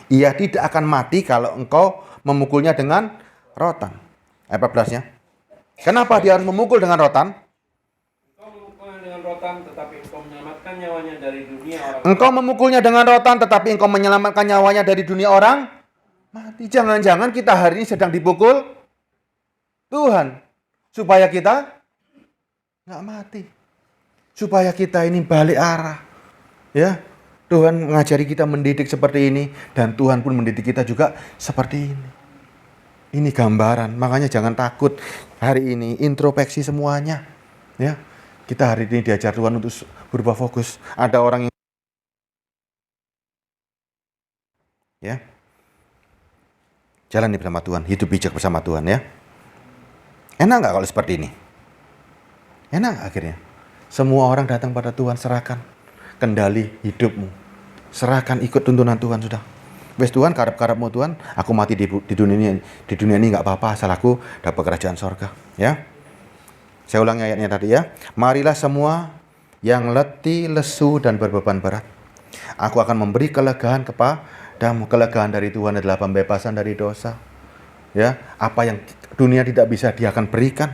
Ia tidak akan mati kalau engkau memukulnya dengan rotan. Ayat 14-nya. Kenapa dia harus memukul dengan rotan? Engkau memukulnya dengan rotan, tetapi engkau menyelamatkan nyawanya dari dunia orang. Engkau memukulnya dengan rotan, tetapi engkau menyelamatkan nyawanya dari dunia orang mati. Jangan-jangan kita hari ini sedang dipukul Tuhan, supaya kita nggak mati. Supaya kita ini balik arah. Ya, Tuhan mengajari kita mendidik seperti ini. Dan Tuhan pun mendidik kita juga seperti ini. Ini gambaran, makanya jangan takut. Hari ini introspeksi semuanya. Ya, kita hari ini diajar Tuhan untuk berubah fokus. Ada orang yang ya, jalani bersama Tuhan, hidup bijak bersama Tuhan ya. Enak nggak kalau seperti ini? Enak nggak akhirnya? Semua orang datang pada Tuhan, serahkan kendali hidupmu. Serahkan, ikut tuntunan Tuhan sudah. Wes Tuhan, karep-karepmu Tuhan, aku mati di dunia ini nggak apa-apa, asal aku dapat kerajaan sorga. Ya, saya ulangi ayatnya tadi ya. Marilah semua yang letih, lesu dan berbeban berat, aku akan memberi kelegaan kepadamu. Kelegaan dari Tuhan adalah pembebasan dari dosa. Ya, apa yang dunia tidak bisa, Dia akan berikan.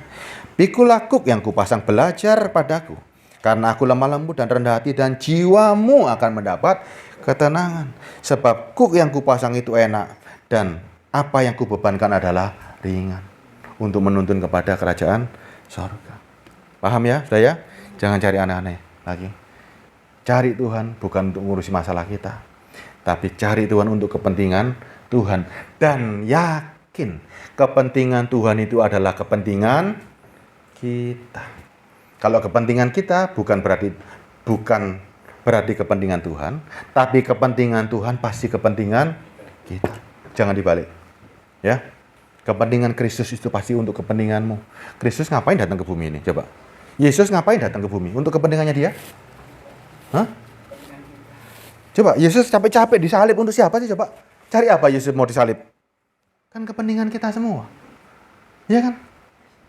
Pikulah kuk yang kupasang, belajar padaku, karena aku lemah lembut dan rendah hati, dan jiwamu akan mendapat ketenangan. Sebab kuk yang kupasang itu enak, dan apa yang kubebankan adalah ringan, untuk menuntun kepada kerajaan surga. Paham ya, sudah ya? Jangan cari aneh-aneh lagi. Cari Tuhan bukan untuk ngurusi masalah kita, tapi cari Tuhan untuk kepentingan Tuhan. Dan yakin kepentingan Tuhan itu adalah kepentingan kita. Kalau kepentingan kita bukan berarti kepentingan Tuhan, tapi kepentingan Tuhan pasti kepentingan kita. Jangan dibalik. Ya. Kepentingan Kristus itu pasti untuk kepentinganmu. Kristus ngapain datang ke bumi ini? Coba. Yesus ngapain datang ke bumi? Untuk kepentingannya dia? Hah? Coba, Yesus capek-capek disalib untuk siapa sih? Coba. Cari apa Yesus mau disalib? Kan kepentingan kita semua. Ya kan?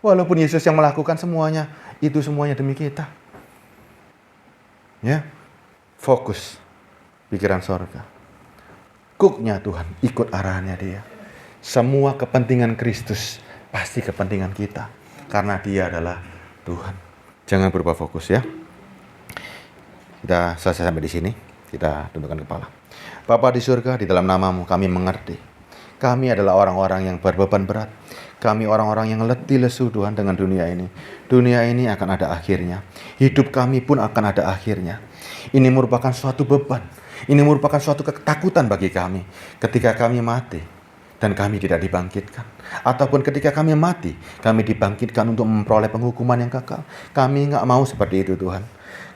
Walaupun Yesus yang melakukan semuanya, itu semuanya demi kita. Ya. Fokus pikiran sorga. Kuknya Tuhan, ikut arahannya Dia. Semua kepentingan Kristus pasti kepentingan kita, karena Dia adalah Tuhan. Jangan berubah fokus ya. Kita selesai sampai di sini. Kita tundukkan kepala. Bapa di surga, di dalam nama-Mu kami mengerti. Kami adalah orang-orang yang berbeban berat. Kami orang-orang yang letih lesu Tuhan dengan dunia ini. Dunia ini akan ada akhirnya. Hidup kami pun akan ada akhirnya. Ini merupakan suatu beban. Ini merupakan suatu ketakutan bagi kami. Ketika kami mati dan kami tidak dibangkitkan. Ataupun ketika kami mati, kami dibangkitkan untuk memperoleh penghukuman yang kekal. Kami nggak mau seperti itu Tuhan.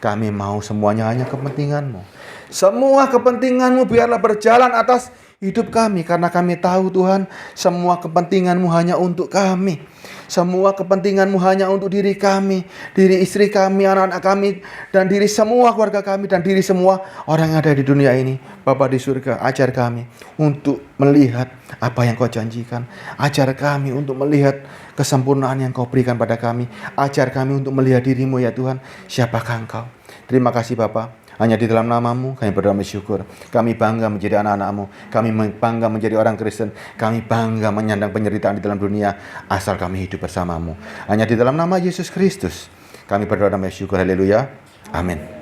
Kami mau semuanya hanya kepentingan-Mu. Semua kepentingan-Mu biarlah berjalan atas hidup kami, karena kami tahu Tuhan, semua kepentingan-Mu hanya untuk kami. Semua kepentingan-Mu hanya untuk diri kami, diri istri kami, anak-anak kami, dan diri semua keluarga kami, dan diri semua orang yang ada di dunia ini. Bapa di surga, ajar kami untuk melihat apa yang Kau janjikan. Ajar kami untuk melihat kesempurnaan yang Kau berikan pada kami. Ajar kami untuk melihat diri-Mu ya Tuhan, siapakah Engkau. Terima kasih Bapa. Hanya di dalam nama-Mu kami berdoa bersyukur. Kami bangga menjadi anak-anak-Mu. Kami bangga menjadi orang Kristen. Kami bangga menyandang penyertaan di dalam dunia, asal kami hidup bersama-Mu. Hanya di dalam nama Yesus Kristus kami berdoa dan bersyukur. Haleluya. Amin.